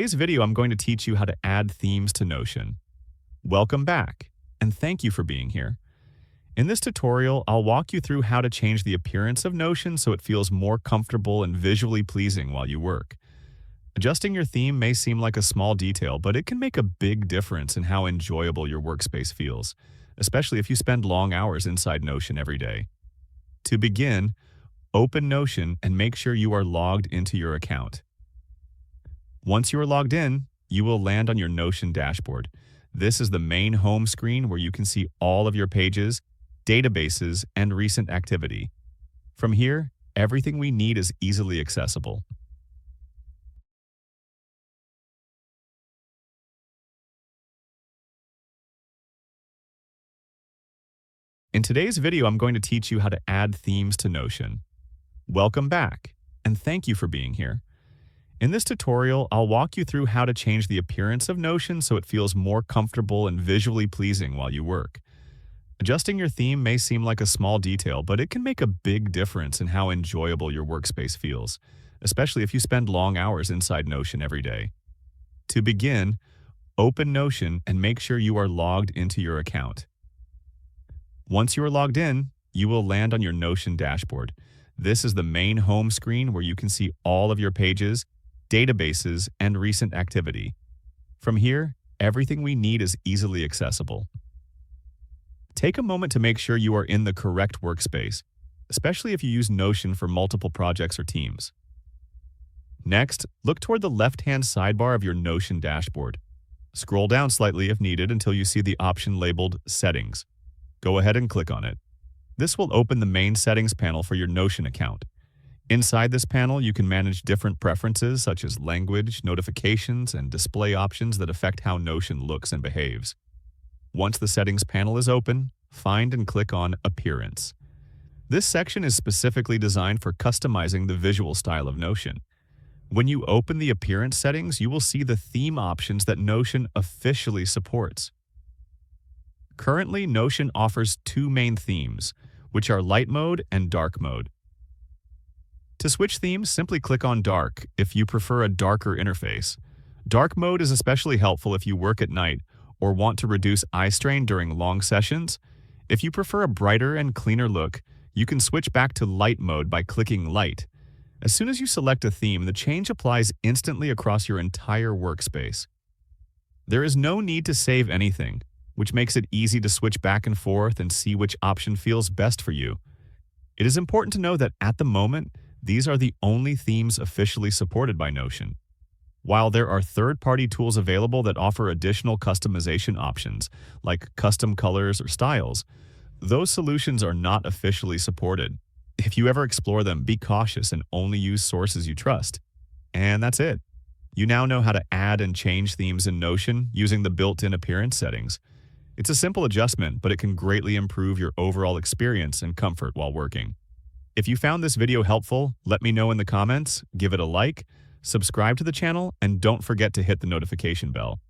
Today's video, I'm going to teach you how to add themes to Notion. Welcome back, and thank you for being here. In this tutorial, I'll walk you through how to change the appearance of Notion so it feels more comfortable and visually pleasing while you work. Adjusting your theme may seem like a small detail, but it can make a big difference in how enjoyable your workspace feels, especially if you spend long hours inside Notion every day. To begin, open Notion and make sure you are logged into your account. Once you are logged in, you will land on your Notion dashboard. This is the main home screen where you can see all of your pages, databases, and recent activity. From here, everything we need is easily accessible. In today's video, I'm going to teach you how to add themes to Notion. Welcome back, and thank you for being here. In this tutorial, I'll walk you through how to change the appearance of Notion so it feels more comfortable and visually pleasing while you work. Adjusting your theme may seem like a small detail, but it can make a big difference in how enjoyable your workspace feels, especially if you spend long hours inside Notion every day. To begin, open Notion and make sure you are logged into your account. Once you are logged in, you will land on your Notion dashboard. This is the main home screen where you can see all of your pages, databases, and recent activity. From here, everything we need is easily accessible. Take a moment to make sure you are in the correct workspace, especially if you use Notion for multiple projects or teams. Next, look toward the left-hand sidebar of your Notion dashboard. Scroll down slightly if needed until you see the option labeled Settings. Go ahead and click on it. This will open the main settings panel for your Notion account. Inside this panel, you can manage different preferences such as language, notifications, and display options that affect how Notion looks and behaves. Once the settings panel is open, find and click on Appearance. This section is specifically designed for customizing the visual style of Notion. When you open the appearance settings, you will see the theme options that Notion officially supports. Currently, Notion offers two main themes, which are Light Mode and Dark Mode. To switch themes, simply click on Dark if you prefer a darker interface. Dark Mode is especially helpful if you work at night or want to reduce eye strain during long sessions. If you prefer a brighter and cleaner look, you can switch back to Light Mode by clicking Light. As soon as you select a theme, the change applies instantly across your entire workspace. There is no need to save anything, which makes it easy to switch back and forth and see which option feels best for you. It is important to know that at the moment, these are the only themes officially supported by Notion. While there are third-party tools available that offer additional customization options, like custom colors or styles, those solutions are not officially supported. If you ever explore them, be cautious and only use sources you trust. And that's it. You now know how to add and change themes in Notion using the built-in appearance settings. It's a simple adjustment, but it can greatly improve your overall experience and comfort while working. If you found this video helpful, let me know in the comments, give it a like, subscribe to the channel, and don't forget to hit the notification bell.